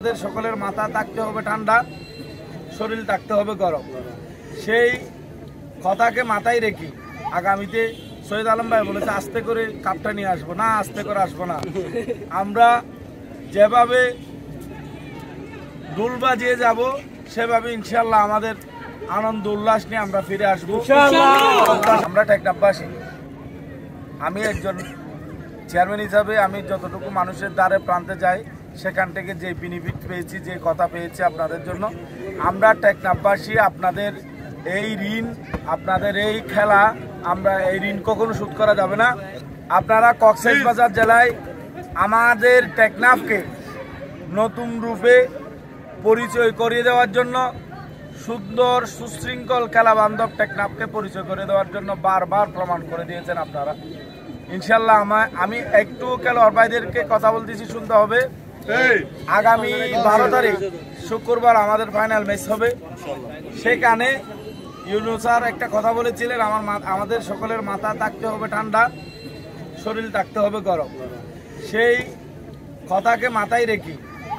আমাদের সকলের মাথা থাকতে হবে ঠান্ডা, শরীর থাকতে হবে গরম। সেই কথাকে মাথায় রেখে আগামীতে সৈয়দ আলম ভাই বলেছে আস্তে করে কাপটা নিয়ে আসবো না, আস্তে করে আসবো না। আমরা যেভাবে দুল বাজিয়ে যাব সেভাবে ইনশাল্লাহ আমাদের আনন্দ উল্লাস নিয়ে আমরা ফিরে আসবো। আমরা টেকনাফবাসী, আমি একজন চেয়ারম্যান হিসাবে আমি যতটুকু মানুষের দ্বারে প্রান্তে যাই সেখান থেকে যে বেনিফিট পেয়েছি, যে কথা পেয়েছি আপনাদের জন্য, আমরা টেকনাফবাসী আপনাদের এই ঋণ, আপনাদের এই খেলা, আমরা এই ঋণ কখনো শোধ করা যাবে না। আপনারা কক্সবাজার জেলায় আমাদের টেকনাফকে নতুন রূপে পরিচয় করিয়ে দেওয়ার জন্য, সুন্দর সুশৃঙ্খল খেলা বান্ধব টেকনাফকে পরিচয় করে দেওয়ার জন্য বারবার প্রমাণ করে দিয়েছেন আপনারা। ইনশাল্লাহ আমি একটু খেলোয়াড় ভাইদেরকে কথা বলতেছি, শুনতে হবে। আগামী 12 তারিখ শুক্রবার আমাদের ফাইনাল ম্যাচ হবে। সেখানে ইউনুস স্যার একটা কথা বলেছিলেন, আমাদের সকলের মাথা থাকতে হবে ঠান্ডা, শরীর থাকতে হবে গরম। সেই কথাকে মাথায় রেখে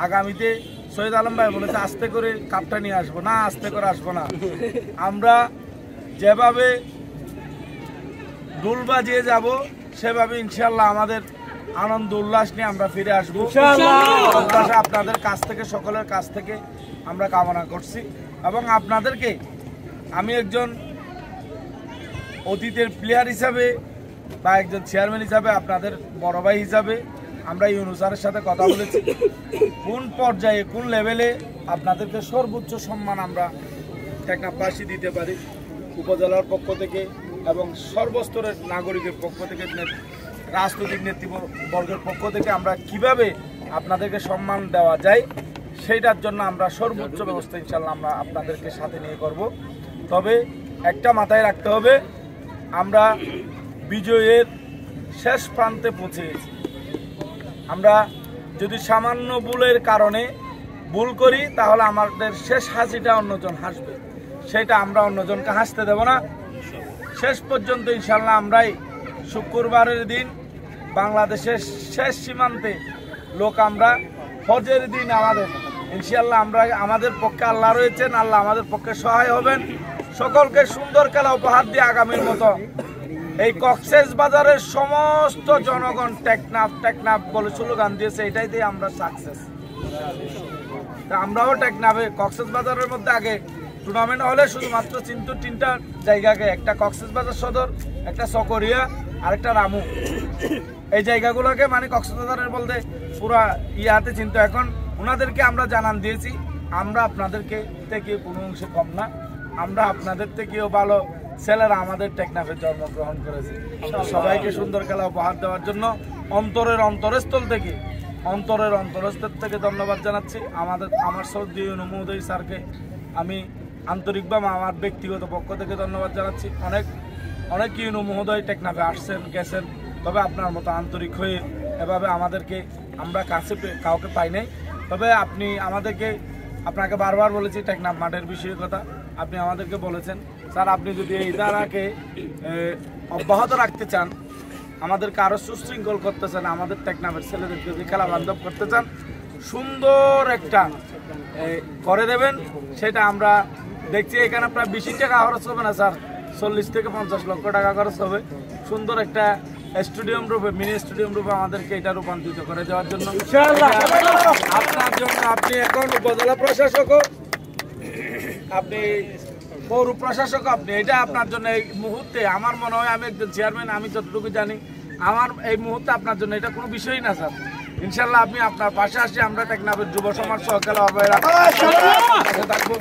আগামীতে সৈয়দ আলম ভাই বলেছে আস্তে করে কাপটা নিয়ে আসবো না, আস্তে করে আসবো না। আমরা যেভাবে দুল বাজিয়ে যাব সেভাবে ইনশাল্লাহ আমাদের আনন্দ উল্লাস নিয়ে আমরা ফিরে আসবো। আপনাদের কাছ থেকে, সকলের কাছ থেকে আমরা কামনা করছি। এবং আপনাদেরকে আমি একজন অতীতের প্লেয়ার হিসাবে বা একজন চেয়ারম্যান হিসাবে, আপনাদের বড় ভাই হিসাবে আমরা ইউনুস স্যারের সাথে কথা বলেছি কোন পর্যায়ে, কোন লেভেলে আপনাদেরকে সর্বোচ্চ সম্মান আমরা টেকনাফবাসী দিতে পারি, উপজেলার পক্ষ থেকে এবং সর্বস্তরের নাগরিকের পক্ষ থেকে, রাজনৈতিক নেতৃবর্গের পক্ষ থেকে আমরা কিভাবে আপনাদেরকে সম্মান দেওয়া যায় সেইটার জন্য আমরা সর্বোচ্চ ব্যবস্থা ইনশাল্লাহ আমরা আপনাদেরকে সাথে নিয়ে করব। তবে একটা মাথায় রাখতে হবে, আমরা বিজয়ের শেষ প্রান্তে পৌঁছে গেছি। আমরা যদি সামান্য ভুলের কারণে ভুল করি তাহলে আমাদের শেষ হাসিটা অন্যজন হাসবে, সেটা আমরা অন্যজনকে হাসতে দেব না। শেষ পর্যন্ত ইনশাল্লাহ আমরাই শুক্রবারের দিন বাংলাদেশের শেষ সীমান্তে লোক আমরা, হজের দিন আমাদের ইনশাল্লাহ আমরা, আমাদের পক্ষে আল্লাহ রয়েছেন, আল্লাহ আমাদের পক্ষে সহায় হবেন। সকলকে সুন্দর খেলা উপহার দিয়ে আগামীর মতো এই কক্সবাজারের সমস্ত জনগণ টেকনাফ টেকনাফ বলে স্লোগান দিয়েছে, এটাই দিয়ে আমরা সাকসেস। আমরাও টেকনাফে কক্সবাজারের মধ্যে আগে টুর্নামেন্ট হলে শুধুমাত্র কিন্তু 3টা জায়গাকে, একটা কক্সবাজার সদর, একটা সকরিয়া আর একটা রামু, এই জায়গাগুলোকে মানে কক্সবাজারের বলতে পুরা ইয়াতে চিন্ত। এখন ওনাদেরকে আমরা জানান দিয়েছি আমরা আপনাদেরকে থেকে কোনো অংশে কম না, আমরা আপনাদের থেকেও ভালো ছেলেরা আমাদের টেকনাফে জন্মগ্রহণ করেছে। সবাইকে সুন্দর খেলা উপহার দেওয়ার জন্য অন্তরস্থল থেকে ধন্যবাদ জানাচ্ছি। আমার শ্রদ্ধেয় ইউনুস মহোদয় স্যারকে আমি আন্তরিকভাবে আমার ব্যক্তিগত পক্ষ থেকে ধন্যবাদ জানাচ্ছি। অনেক ইউনুস মহোদয় টেকনাফে আসছেন গেছেন, তবে আপনার মতো আন্তরিক হয়ে এভাবে আমাদেরকে, আমরা কাছে কাউকে পাই নাই। তবে আপনি আপনাকে বারবার বলেছি টেকনাফ মাঠের বিষয়ে কথা, আপনি আমাদেরকে বলেছেন স্যার আপনি যদি এই ধারাকে অব্যাহত রাখতে চান, আমাদেরকে আরও সুশৃঙ্খল করতে চান, আমাদের টেকনাফের ছেলেদেরকে যদি খেলা বান্ধব করতে চান, সুন্দর একটা করে দেবেন। সেটা আমরা দেখছি এখানে প্রায় 20 টাকা খরচ হবে না স্যার, 40 থেকে 50 লক্ষ টাকা খরচ হবে সুন্দর একটা স্টেডিয়াম রূপে, মিনি স্টেডিয়াম রূপে আমাদেরকে এটা রূপান্তরিত করে দেওয়ার জন্য। আপনার জন্য আপনি এখন উপজেলা প্রশাসকও, আপনি পৌর প্রশাসক, আপনি এটা আপনার জন্য এই মুহূর্তে আমার মনে হয়, আমি একজন চেয়ারম্যান, আমি যতটুকু জানি, আমার এই মুহূর্তে আপনার জন্য এটা কোনো বিষয়ই না স্যার। ইনশাল্লাহ আপনি আপনার পাশে আসে আমরা টেকনাফের যুব সমাজ সহ খেলোয়াড় ভাইরা থাকবো।